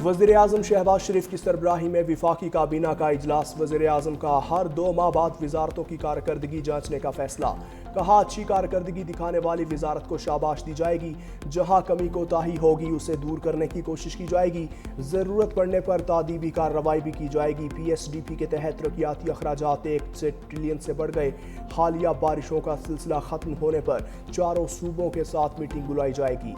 وزیر اعظم شہباز شریف کی سربراہی میں وفاقی کابینہ کا اجلاس۔ وزیر اعظم کا ہر 2 ماہ بعد وزارتوں کی کارکردگی جانچنے کا فیصلہ۔ کہا اچھی کارکردگی دکھانے والی وزارت کو شاباش دی جائے گی، جہاں کمی کوتاہی ہوگی اسے دور کرنے کی کوشش کی جائے گی، ضرورت پڑنے پر تادیبی کارروائی بھی کی جائے گی۔ پی ایس ڈی پی کے تحت ترقیاتی اخراجات 1 ٹریلین سے بڑھ گئے۔ حالیہ بارشوں کا سلسلہ ختم ہونے پر چاروں صوبوں کے ساتھ میٹنگ بلائی جائے گی۔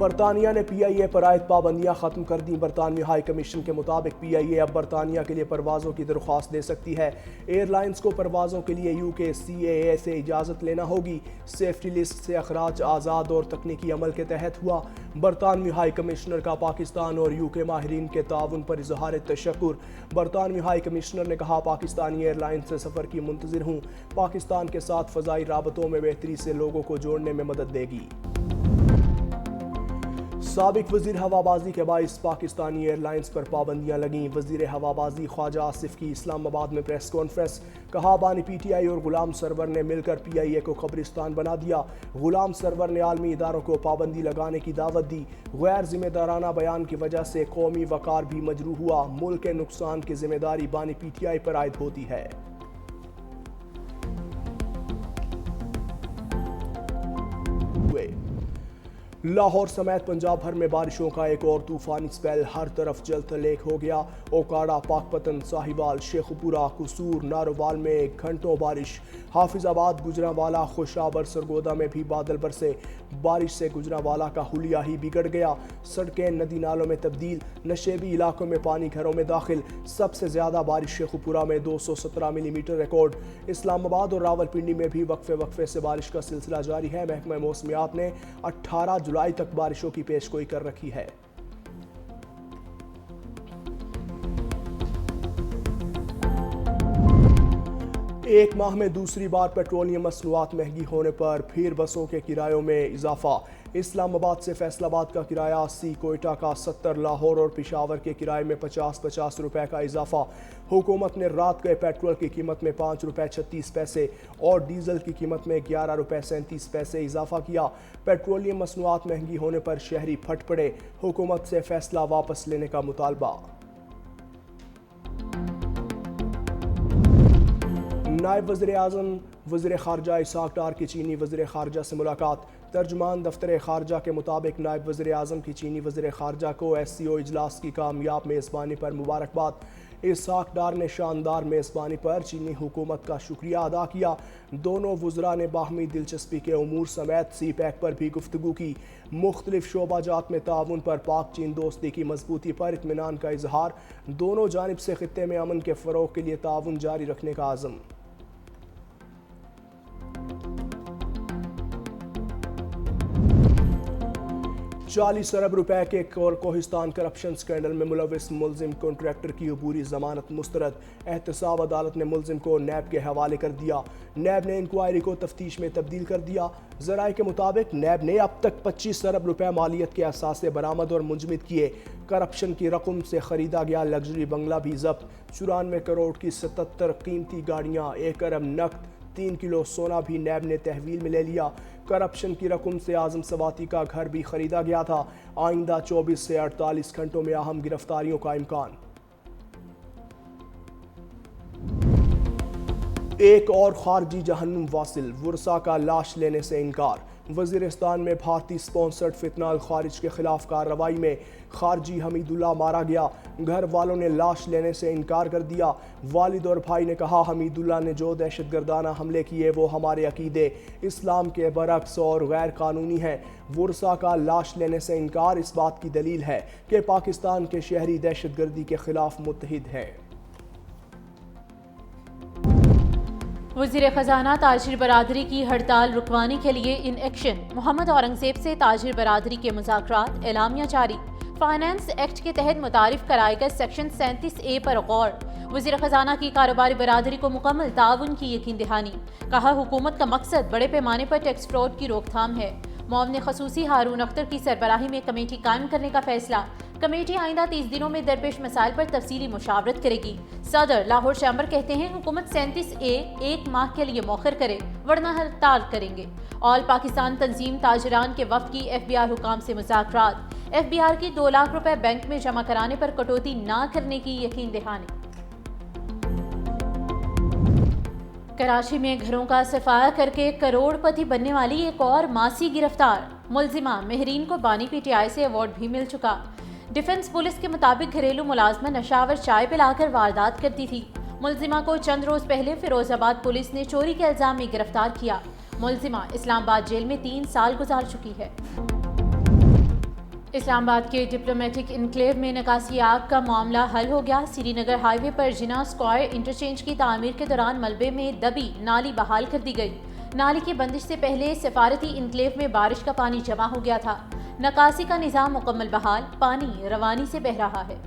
برطانیہ نے پی آئی اے پر عائد پابندیاں ختم کر دیں۔ برطانوی ہائی کمیشن کے مطابق پی آئی اے اب برطانیہ کے لیے پروازوں کی درخواست دے سکتی ہے۔ ایئر لائنز کو پروازوں کے لیے یو کے سی اے اے سے اجازت لینا ہوگی۔ سیفٹی لسٹ سے اخراج آزاد اور تکنیکی عمل کے تحت ہوا۔ برطانوی ہائی کمشنر کا پاکستان اور یو کے ماہرین کے تعاون پر اظہار تشکر۔ برطانوی ہائی کمشنر نے کہا پاکستانی ایئر لائن سے سفر کی منتظر ہوں، پاکستان کے ساتھ فضائی رابطوں میں بہتری سے لوگوں کو جوڑنے میں مدد دے گی۔ سابق وزیر ہوابازی کے باعث پاکستانی ایئر لائنز پر پابندیاں لگیں۔ وزیر ہوابازی خواجہ آصف کی اسلام آباد میں پریس کانفرنس۔ کہا بانی پی ٹی آئی اور غلام سرور نے مل کر پی آئی اے کو قبرستان بنا دیا۔ غلام سرور نے عالمی اداروں کو پابندی لگانے کی دعوت دی۔ غیر ذمہ دارانہ بیان کی وجہ سے قومی وقار بھی مجروح ہوا۔ ملک کے نقصان کی ذمہ داری بانی پی ٹی آئی پر عائد ہوتی ہے۔ لاہور سمیت پنجاب بھر میں بارشوں کا ایک اور طوفانی سپیل، ہر طرف جل تھل ایک ہو گیا۔ اوکاڑا، پاکپتن، ساہیوال، شیخوپورہ، قصور، ناروال میں گھنٹوں بارش۔ حافظ آباد، گجرانوالہ، خوشابر، سرگودا میں بھی بادل برسے۔ بارش سے گجرانوالہ کا حلیہ ہی بگڑ گیا، سڑکیں ندی نالوں میں تبدیل، نشیبی علاقوں میں پانی گھروں میں داخل۔ سب سے زیادہ بارش شیخوپورہ میں 217 ملی میٹر ریکارڈ۔ اسلام آباد اور راولپنڈی میں بھی وقفے سے بارش کا سلسلہ جاری ہے۔ محکمہ موسمیات نے 18 جولائی تک بارشوں کی پیشگوئی کر رکھی ہے۔ ایک ماہ میں دوسری بار پیٹرولیم مصنوعات مہنگی ہونے پر پھر بسوں کے کرایوں میں اضافہ۔ اسلام آباد سے فیصل آباد کا کرایہ 80، کوئٹہ کا 70، لاہور اور پشاور کے کرائے میں 50 روپے کا اضافہ۔ حکومت نے رات گئے پیٹرول کی قیمت میں 5 روپے 36 پیسے اور ڈیزل کی قیمت میں 11 روپے 37 پیسے اضافہ کیا۔ پیٹرولیم مصنوعات مہنگی ہونے پر شہری پھٹ پڑے، حکومت سے فیصلہ واپس لینے کا مطالبہ۔ نائب وزیر اعظم وزیر خارجہ اسحاق ڈار کی چینی وزیر خارجہ سے ملاقات۔ ترجمان دفتر خارجہ کے مطابق نائب وزیر اعظم کی چینی وزیر خارجہ کو ایس سی او اجلاس کی کامیاب میزبانی پر مبارکباد۔ اسحاق ڈار نے شاندار میزبانی پر چینی حکومت کا شکریہ ادا کیا۔ دونوں وزراء نے باہمی دلچسپی کے امور سمیت سی پیک پر بھی گفتگو کی۔ مختلف شعبہ جات میں تعاون پر پاک چین دوستی کی مضبوطی پر اطمینان کا اظہار۔ دونوں جانب سے خطے میں امن کے فروغ کے لیے تعاون جاری رکھنے کا عزم۔ 40 ارب روپے کے کوہستان کرپشن سکینڈل میں ملوث ملزم کنٹریکٹر کی عبوری ضمانت مسترد۔ احتساب عدالت نے ملزم کو نیب کے حوالے کر دیا۔ نیب نے انکوائری کو تفتیش میں تبدیل کر دیا۔ ذرائع کے مطابق نیب نے اب تک 25 ارب روپے مالیت کے اثاثے برآمد اور منجمد کیے۔ کرپشن کی رقم سے خریدا گیا لگژری بنگلہ بھی ضبط۔ 94 کروڑ کی 77 قیمتی گاڑیاں، 1 ارب نقد، 3 کلو سونا بھی نیب نے تحویل میں لے لیا۔ کرپشن کی رقم سے اعظم سواتی کا گھر بھی خریدا گیا تھا۔ آئندہ 24 سے 48 گھنٹوں میں اہم گرفتاریوں کا امکان۔ ایک اور خارجی جہنم واصل، ورثا کا لاش لینے سے انکار۔ وزیرستان میں بھارتی سپانسرڈ فتنہ الخارج کے خلاف کارروائی میں خارجی حمید اللہ مارا گیا۔ گھر والوں نے لاش لینے سے انکار کر دیا۔ والد اور بھائی نے کہا حمید اللہ نے جو دہشت گردانہ حملے کیے وہ ہمارے عقیدے اسلام کے برعکس اور غیر قانونی ہیں۔ ورثا کا لاش لینے سے انکار اس بات کی دلیل ہے کہ پاکستان کے شہری دہشت گردی کے خلاف متحد ہیں۔ وزیر خزانہ تاجر برادری کی ہڑتال رکوانے کے لیے ان ایکشن۔ محمد اورنگزیب سے تاجر برادری کے مذاکرات، اعلامیہ جاری۔ فائنانس ایکٹ کے تحت متعارف کرائے گئے سیکشن 37A پر غور۔ وزیر خزانہ کی کاروباری برادری کو مکمل تعاون کی یقین دہانی۔ کہا حکومت کا مقصد بڑے پیمانے پر ٹیکس فراڈ کی روک تھام ہے۔ معاون خصوصی ہارون اختر کی سربراہی میں کمیٹی قائم کرنے کا فیصلہ۔ کمیٹی آئندہ 30 دنوں میں درپیش مسائل پر تفصیلی مشاورت کرے گی۔ صدر لاہور چیمبر کہتے ہیں حکومت 37A ایک ماہ کے لیے مؤخر کرے ورنہ ہڑتال کریں گے۔ آل پاکستان تنظیم تاجران کے وفد کی FBR حکام سے مذاکرات۔ FBR کی 2 لاکھ روپے بینک میں جمع کرانے پر کٹوتی نہ کرنے کی یقین دہانی۔ کراچی میں گھروں کا صفایا کر کے کروڑ پتی بننے والی ایک اور ماسی گرفتار۔ ملزمہ مہرین کو بانی PTI سے ایوارڈ بھی مل چکا۔ ڈیفنس پولیس کے مطابق گھریلو ملازمہ نشاور چائے پلا کر واردات کرتی تھی۔ ملزمہ کو چند روز پہلے فیروز آباد پولیس نے چوری کے الزام میں گرفتار کیا۔ ملزمہ اسلام آباد جیل میں 3 سال گزار چکی ہے۔ اسلام آباد کے ڈپلومیٹک انکلیو میں نکاسی آگ کا معاملہ حل ہو گیا۔ سری نگر ہائی وے پر جناح اسکوائر انٹرچینج کی تعمیر کے دوران ملبے میں دبی نالی بحال کر دی گئی۔ نالی کی بندش سے پہلے سفارتی انکلیو میں بارش کا پانی جمع ہو گیا تھا۔ نکاسی کا نظام مکمل بحال، پانی روانی سے بہہ رہا ہے۔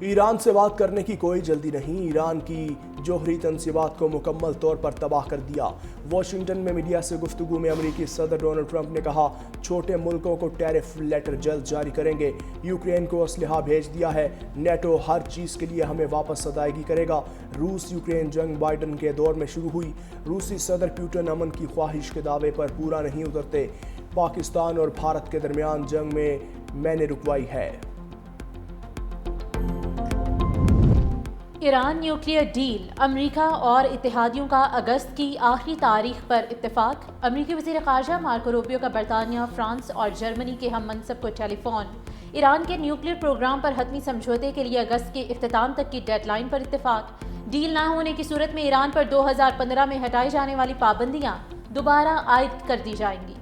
ایران سے بات کرنے کی کوئی جلدی نہیں، ایران کی جوہری تنصیبات کو مکمل طور پر تباہ کر دیا۔ واشنگٹن میں میڈیا سے گفتگو میں امریکی صدر ڈونلڈ ٹرمپ نے کہا چھوٹے ملکوں کو ٹیرف لیٹر جلد جاری کریں گے۔ یوکرین کو اسلحہ بھیج دیا ہے، نیٹو ہر چیز کے لیے ہمیں واپس ادائیگی کرے گا۔ روس یوکرین جنگ بائیڈن کے دور میں شروع ہوئی، روسی صدر پوٹن امن کی خواہش کے دعوے پر پورا نہیں اترتے۔ پاکستان اور بھارت کے درمیان جنگ میں نے رکوائی ہے۔ ایران نیوکلیئر ڈیل، امریکہ اور اتحادیوں کا اگست کی آخری تاریخ پر اتفاق۔ امریکی وزیر خارجہ مارکو روبیو کا برطانیہ، فرانس اور جرمنی کے ہم منصب کو ٹیلی فون۔ ایران کے نیوکلیئر پروگرام پر حتمی سمجھوتے کے لیے اگست کے اختتام تک کی ڈیڈ لائن پر اتفاق۔ ڈیل نہ ہونے کی صورت میں ایران پر 2015 میں ہٹائی جانے والی پابندیاں دوبارہ عائد کر دی جائیں گی۔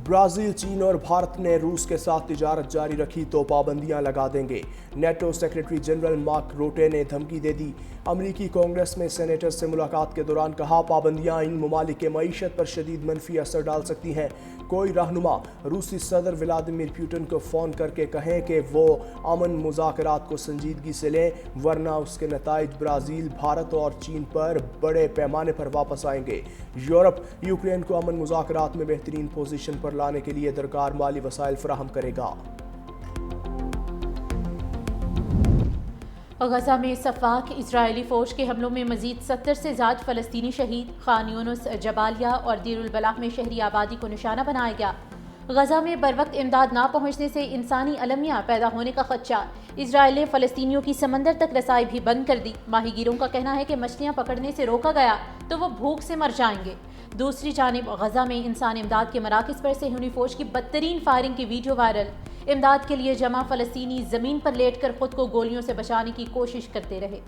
برازیل، چین اور بھارت نے روس کے ساتھ تجارت جاری رکھی تو پابندیاں لگا دیں گے۔ NATO secretary general Mark Rutte نے دھمکی دے دی۔ امریکی کانگریس میں سینیٹر سے ملاقات کے دوران کہا پابندیاں ان ممالک کے معیشت پر شدید منفی اثر ڈال سکتی ہیں۔ کوئی رہنما روسی صدر ولادیمیر پوٹن کو فون کر کے کہیں کہ وہ امن مذاکرات کو سنجیدگی سے لیں ورنہ اس کے نتائج برازیل، بھارت اور چین پر بڑے پیمانے پر واپس آئیں گے۔ یورپ یوکرین کو امن مذاکرات میں بہترین پوزیشن پر لانے کے لیے درکار مالی وسائل فراہم کرے گا۔ غزہ میں سفاک اسرائیلی فوج کے حملوں میں مزید 70 سے زائد فلسطینی شہید۔ خان یونس، جبالیہ اور دیر البلح میں شہری آبادی کو نشانہ بنایا گیا۔ غزہ میں بروقت امداد نہ پہنچنے سے انسانی المیہ پیدا ہونے کا خدشہ۔ اسرائیل نے فلسطینیوں کی سمندر تک رسائی بھی بند کر دی۔ ماہی گیروں کا کہنا ہے کہ مچھلیاں پکڑنے سے روکا گیا تو وہ بھوک سے مر جائیں گے۔ دوسری جانب غزہ میں انسانی امداد کے مراکز پر صہیونی فوج کی بدترین فائرنگ کی ویڈیو وائرل۔ امداد کے لیے جمع فلسطینی زمین پر لیٹ کر خود کو گولیوں سے بچانے کی کوشش کرتے رہے۔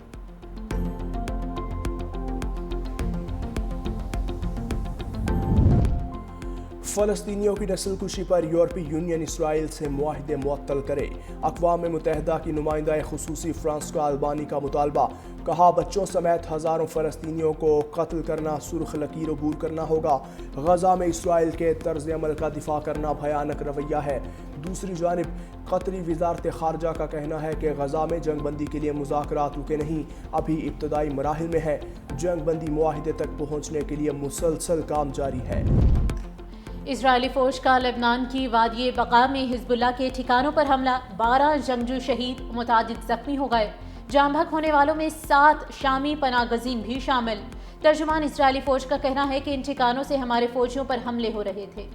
فلسطینیوں کی نسل کشی پر یورپی یونین اسرائیل سے معاہدے معطل کرے۔ اقوام متحدہ کی نمائندہ خصوصی فرانسکا البانی کا مطالبہ، کہا بچوں سمیت ہزاروں فلسطینیوں کو قتل کرنا سرخ لکیر عبور کرنا ہوگا۔ غزہ میں اسرائیل کے طرز عمل کا دفاع کرنا بھیانک رویہ ہے۔ دوسری جانب قطری وزارت خارجہ کا کہنا ہے کہ غزہ میں جنگ بندی کے لیے مذاکرات رکے نہیں، ابھی ابتدائی مراحل میں ہے۔ جنگ بندی معاہدے تک پہنچنے کے لیے مسلسل کام جاری ہے۔ اسرائیلی فوج کا لبنان کی وادی بقا میں حزب اللہ کے ٹھکانوں پر حملہ، 12 جنگجو شہید، متعدد زخمی ہو گئے۔ جاں بحق ہونے والوں میں 7 شامی پناہ گزین بھی شامل۔ ترجمان اسرائیلی فوج کا کہنا ہے کہ ان ٹھکانوں سے ہمارے فوجیوں پر حملے ہو رہے تھے۔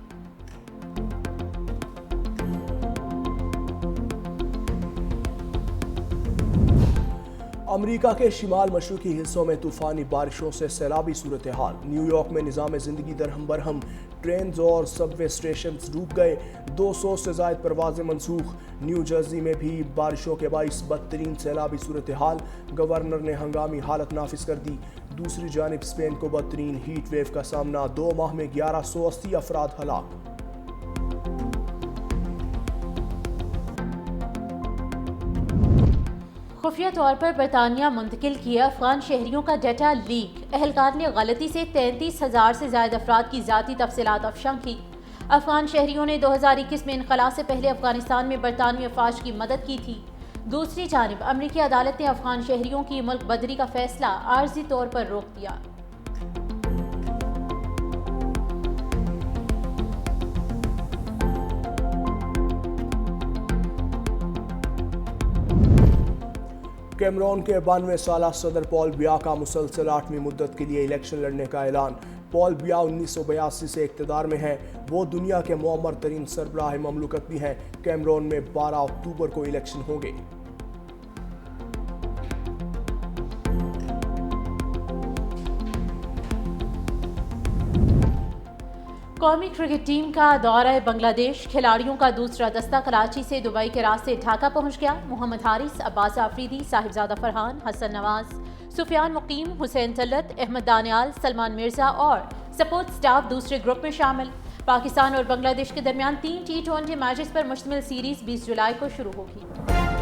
امریکہ کے شمال مشرقی حصوں میں طوفانی بارشوں سے سیلابی صورتحال۔ نیو یارک میں نظام زندگی درہم برہم، ٹرینز اور سب وے اسٹیشنز ڈوب گئے، 200 سے زائد پروازیں منسوخ۔ نیو جرسی میں بھی بارشوں کے باعث بدترین سیلابی صورتحال، گورنر نے ہنگامی حالت نافذ کر دی۔ دوسری جانب اسپین کو بدترین ہیٹ ویو کا سامنا، 2 ماہ میں 1180 افراد ہلاک۔ خفیہ طور پر برطانیہ منتقل کیے افغان شہریوں کا ڈیٹا لیک، اہلکار نے غلطی سے 33,000 سے زائد افراد کی ذاتی تفصیلات افشاں کی۔ افغان شہریوں نے 2021 میں انخلاء سے پہلے افغانستان میں برطانوی افواج کی مدد کی تھی۔ دوسری جانب امریکی عدالت نے افغان شہریوں کی ملک بدری کا فیصلہ عارضی طور پر روک دیا۔ کیمرون کے 92 سالہ صدر پال بیا کا مسلسل 8ویں مدت کے لیے الیکشن لڑنے کا اعلان۔ پال بیا 1982 سے اقتدار میں ہیں۔ وہ دنیا کے معمر ترین سربراہ مملکت بھی ہیں۔ کیمرون میں 12 اکتوبر کو الیکشن ہوں گے۔ قومی کرکٹ ٹیم کا دورہ بنگلہ دیش، کھلاڑیوں کا دوسرا دستہ کراچی سے دبئی کے راستے ڈھاکہ پہنچ گیا۔ محمد حارث، عباس آفریدی، صاحبزادہ فرحان، حسن نواز، سفیان مقیم، حسین طلعت، احمد دانیال، سلمان مرزا اور سپورٹ سٹاف دوسرے گروپ میں شامل۔ پاکستان اور بنگلہ دیش کے درمیان 3 T20 میچز پر مشتمل سیریز 20 جولائی کو شروع ہوگی۔